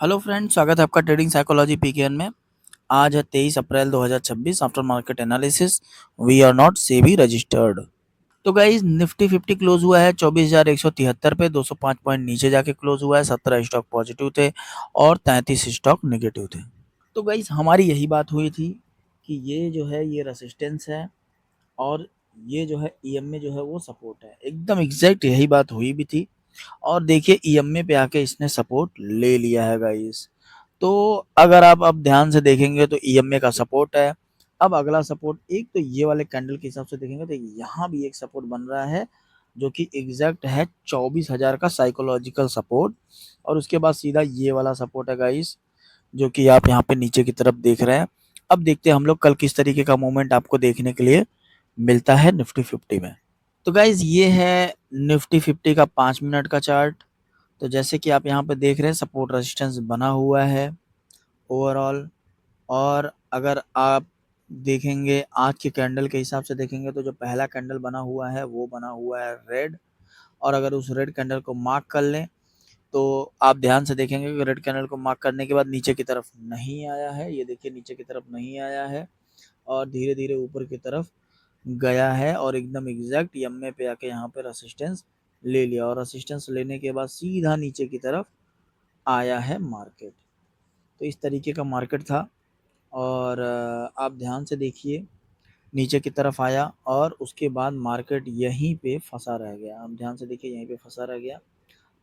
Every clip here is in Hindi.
हेलो फ्रेंड, स्वागत है आपका ट्रेडिंग साइकोलॉजी पीकेएन में। आज है 23 अप्रैल 2026। After market analysis we are not SEBI registered. तो गाइस, निफ्टी 50 क्लोज हुआ है 24,173 पे, 205 पॉइंट नीचे जाके क्लोज हुआ है। 17 स्टॉक पॉजिटिव थे और 33 स्टॉक नेगेटिव थे। तो गाइस, हमारी यही बात हुई थी कि ये जो है ये रेसिस्टेंस है और ये जो है ईएमए जो है वो सपोर्ट है। एकदम एग्जैक्ट यही बात हुई भी थी और देखिए ईएमए पे आके इसने सपोर्ट ले लिया है गाइस। तो अगर आप अब ध्यान से देखेंगे तो ईएमए का सपोर्ट है। अब अगला सपोर्ट एक तो ये वाले कैंडल के हिसाब से देखेंगे तो यहाँ भी एक सपोर्ट बन रहा है जो कि एग्जैक्ट है 24,000 का साइकोलॉजिकल सपोर्ट। और उसके बाद सीधा ये वाला सपोर्ट है गाइस जो कि आप यहाँ पे नीचे की तरफ देख रहे हैं। अब देखते हैं हम लोग कल किस तरीके का मूवमेंट आपको देखने के लिए मिलता है निफ्टी 50 में। तो गाइज ये है निफ्टी 50 का 5 मिनट का चार्ट। तो जैसे कि आप यहाँ पे देख रहे हैं सपोर्ट रेजिस्टेंस बना हुआ है ओवरऑल। और अगर आप देखेंगे आज के कैंडल के हिसाब से देखेंगे तो जो पहला कैंडल बना हुआ है वो बना हुआ है रेड। और अगर उस रेड कैंडल को मार्क कर लें तो आप ध्यान से देखेंगे कि रेड कैंडल को मार्क करने के बाद नीचे की तरफ नहीं आया है। ये देखिए नीचे की तरफ नहीं आया है और धीरे धीरे ऊपर की तरफ गया है और एकदम एग्जैक्ट एमए पे आके यहाँ पे रेसिस्टेंस ले लिया और रेसिस्टेंस लेने के बाद सीधा नीचे की तरफ आया है मार्केट। तो इस तरीके का मार्केट था और आप ध्यान से देखिए नीचे की तरफ आया और उसके बाद मार्केट यहीं पे फंसा रह गया। आप ध्यान से देखिए यहीं पे फंसा रह गया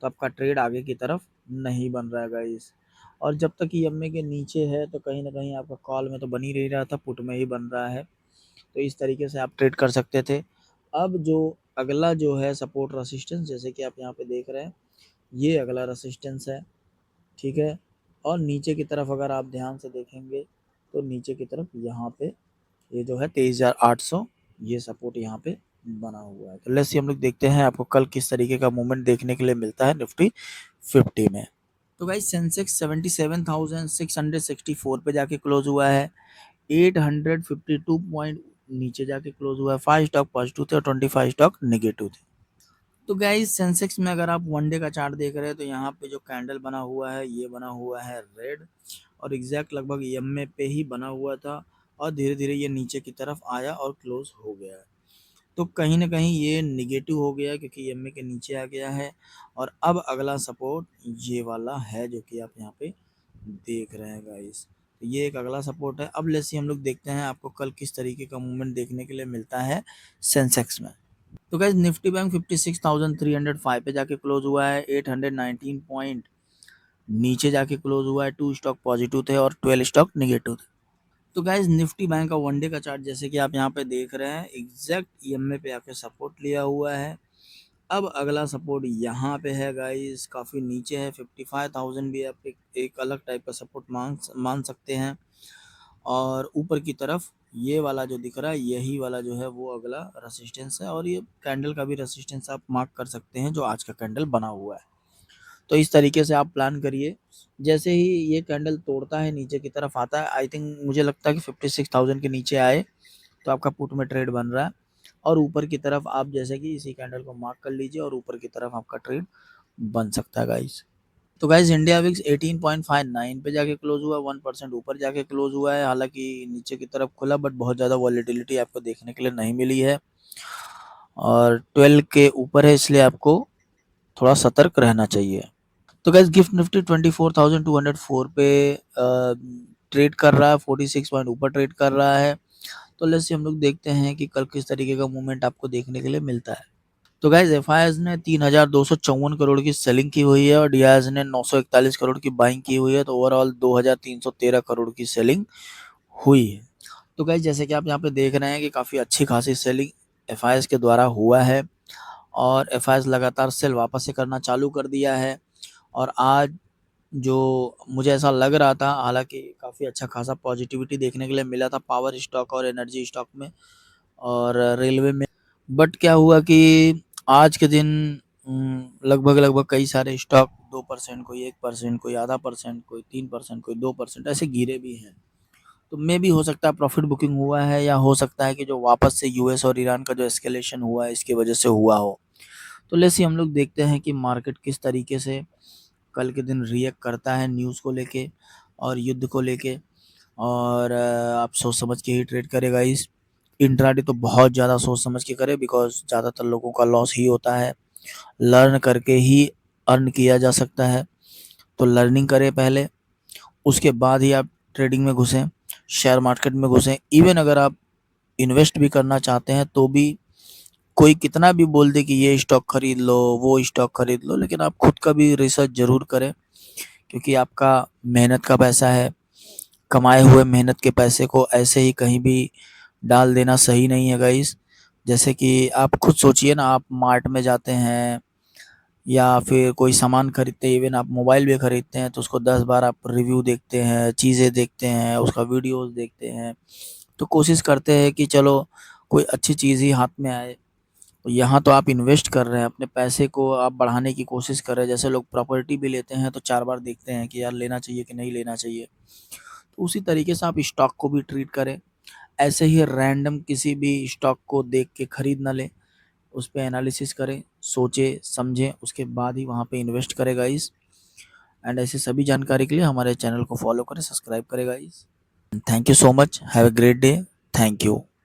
तो आपका ट्रेड आगे की तरफ नहीं बन रहा है गाइस। और जब तक ये एमए के नीचे है तो कहीं ना कहीं आपका कॉल में तो बन ही रहा था, पुट में ही बन रहा है। तो इस तरीके से आप ट्रेड कर सकते थे। अब जो अगला जो है सपोर्ट रेसिस्टेंस जैसे कि आप यहाँ पे देख रहे हैं ये अगला रेसिस्टेंस है, ठीक है। और नीचे की तरफ अगर आप ध्यान से देखेंगे तो नीचे की तरफ यहाँ पे ये जो है 23,800 ये सपोर्ट यहाँ पे बना हुआ है। तो लेट्स सी हम लोग देखते हैं आपको कल किस तरीके का मूवमेंट देखने के लिए मिलता है निफ्टी 50 में। तो गाइस सेंसेक्स 77,664 पे जाके क्लोज हुआ है। 852 पॉइंट नीचे जाके क्लोज हुआ है। 5 स्टॉक पॉजिटिव थे और 25 स्टॉक नेगेटिव थे। तो गाइस सेंसेक्स में अगर आप वन डे का चार्ट देख रहे हैं तो यहाँ पे जो कैंडल बना हुआ है ये बना हुआ है रेड और एग्जैक्ट लगभग एमए पे ही बना हुआ था और धीरे धीरे ये नीचे की तरफ आया और क्लोज हो गया है। तो कहीं ना कहीं ये निगेटिव हो गया क्योंकि एमए के नीचे आ गया है। और अब अगला सपोर्ट ये वाला है जो कि आप यहाँ पे देख रहे हैं गाइस। तो ये एक अगला सपोर्ट है। अब लेट्स हम लोग देखते हैं आपको कल किस तरीके का मूवमेंट देखने के लिए मिलता है सेंसेक्स में। तो गाइस निफ्टी बैंक 56,305 पे जाके क्लोज हुआ है। 819 पॉइंट नीचे जाके क्लोज हुआ है। 2 स्टॉक पॉजिटिव थे और 12 स्टॉक नेगेटिव थे। तो गाइस निफ्टी बैंक का वन डे का चार्ट जैसे कि आप यहाँ पे देख रहे हैं एग्जैक्ट ईएमए पे आके सपोर्ट लिया हुआ है। अब अगला सपोर्ट यहाँ पे है गाइस, काफ़ी नीचे है। 55,000 भी आप एक अलग टाइप का सपोर्ट मान सकते हैं। और ऊपर की तरफ ये वाला जो दिख रहा है यही वाला जो है वो अगला रेसिस्टेंस है और ये कैंडल का भी रेसिस्टेंस आप मार्क कर सकते हैं जो आज का कैंडल बना हुआ है। तो इस तरीके से आप प्लान करिए। जैसे ही ये कैंडल तोड़ता है नीचे की तरफ आता है, आई थिंक मुझे लगता है कि 56,000 के नीचे आए तो आपका पुट में ट्रेड बन रहा है। और ऊपर की तरफ आप जैसे कि इसी कैंडल को मार्क कर लीजिए और ऊपर की तरफ आपका ट्रेड बन सकता है गाइस। तो गाइस इंडिया विक्स 18.59 पे जाके क्लोज हुआ, 1% ऊपर जाके क्लोज हुआ है। हालांकि नीचे की तरफ खुला बट बहुत ज़्यादा वॉलेटिलिटी आपको देखने के लिए नहीं मिली है और 12 के ऊपर है इसलिए आपको थोड़ा सतर्क रहना चाहिए। तो गाइस गिफ्ट निफ्टी 24,204 पे ट्रेड कर रहा है। 46 पॉइंट ऊपर ट्रेड कर रहा है। तो लेट्स सी हम लोग देखते हैं कि कल किस तरीके का मूवमेंट आपको देखने के लिए मिलता है। तो गाइस एफआईआईज ने 3,254 करोड़ की सेलिंग की हुई है और डीआईज ने 941 करोड़ की बाइंग की हुई है। तो ओवरऑल 2,313 करोड़ की सेलिंग हुई है। तो गाइस जैसे कि आप यहाँ पे देख रहे हैं कि काफ़ी अच्छी खासी सेलिंग एफआईआईज के द्वारा हुआ है और एफआईआईज लगातार सेल वापस से करना चालू कर दिया है। और आज जो मुझे ऐसा लग रहा था, हालांकि काफ़ी अच्छा खासा पॉजिटिविटी देखने के लिए मिला था पावर स्टॉक और एनर्जी स्टॉक में और रेलवे में। बट क्या हुआ कि आज के दिन लगभग लगभग कई सारे स्टॉक 2%, कोई 1%, कोई आधा परसेंट, कोई 3%, कोई 2% ऐसे गिरे भी हैं। तो मे भी हो सकता है प्रॉफिट बुकिंग हुआ है या हो सकता है कि जो वापस से यूएस और ईरान का जो एस्केलेशन हुआ है इसकी वजह से हुआ हो। तो लेट्स सी हम लोग देखते हैं कि मार्केट किस तरीके से कल के दिन रिएक्ट करता है न्यूज़ को लेके और युद्ध को लेके, और आप सोच समझ के ही ट्रेड करे गाइस। इंट्राडे तो बहुत ज़्यादा सोच समझ के करे, बिकॉज ज़्यादातर लोगों का लॉस ही होता है। लर्न करके ही अर्न किया जा सकता है, तो लर्निंग करें पहले, उसके बाद ही आप ट्रेडिंग में घुसें, शेयर मार्केट में घुसें। इवन अगर आप इन्वेस्ट भी करना चाहते हैं तो भी कोई कितना भी बोल दे कि ये स्टॉक खरीद लो, वो स्टॉक खरीद लो, लेकिन आप खुद का भी रिसर्च ज़रूर करें, क्योंकि आपका मेहनत का पैसा है। कमाए हुए मेहनत के पैसे को ऐसे ही कहीं भी डाल देना सही नहीं है गाइस। जैसे कि आप खुद सोचिए ना, आप मार्ट में जाते हैं या फिर कोई सामान खरीदते हैं, इवन आप मोबाइल भी खरीदते हैं, तो उसको 10 बार आप रिव्यू देखते हैं, चीज़ें देखते हैं, उसका वीडियोस देखते हैं, तो कोशिश करते हैं कि चलो कोई अच्छी चीज़ ही हाथ में आए। तो यहाँ तो आप इन्वेस्ट कर रहे हैं, अपने पैसे को आप बढ़ाने की कोशिश कर रहे हैं। जैसे लोग प्रॉपर्टी भी लेते हैं तो 4 बार देखते हैं कि यार लेना चाहिए कि नहीं लेना चाहिए। तो उसी तरीके से आप स्टॉक को भी ट्रीट करें। ऐसे ही रैंडम किसी भी स्टॉक को देख के खरीद ना लें, उस पे एनालिसिस करें, सोचें, समझें, उसके बाद ही वहाँ पे इन्वेस्ट करें गाइस। एंड ऐसे सभी जानकारी के लिए हमारे चैनल को फॉलो करें, सब्सक्राइब करें guys. Thank you so much, have a great day, thank you.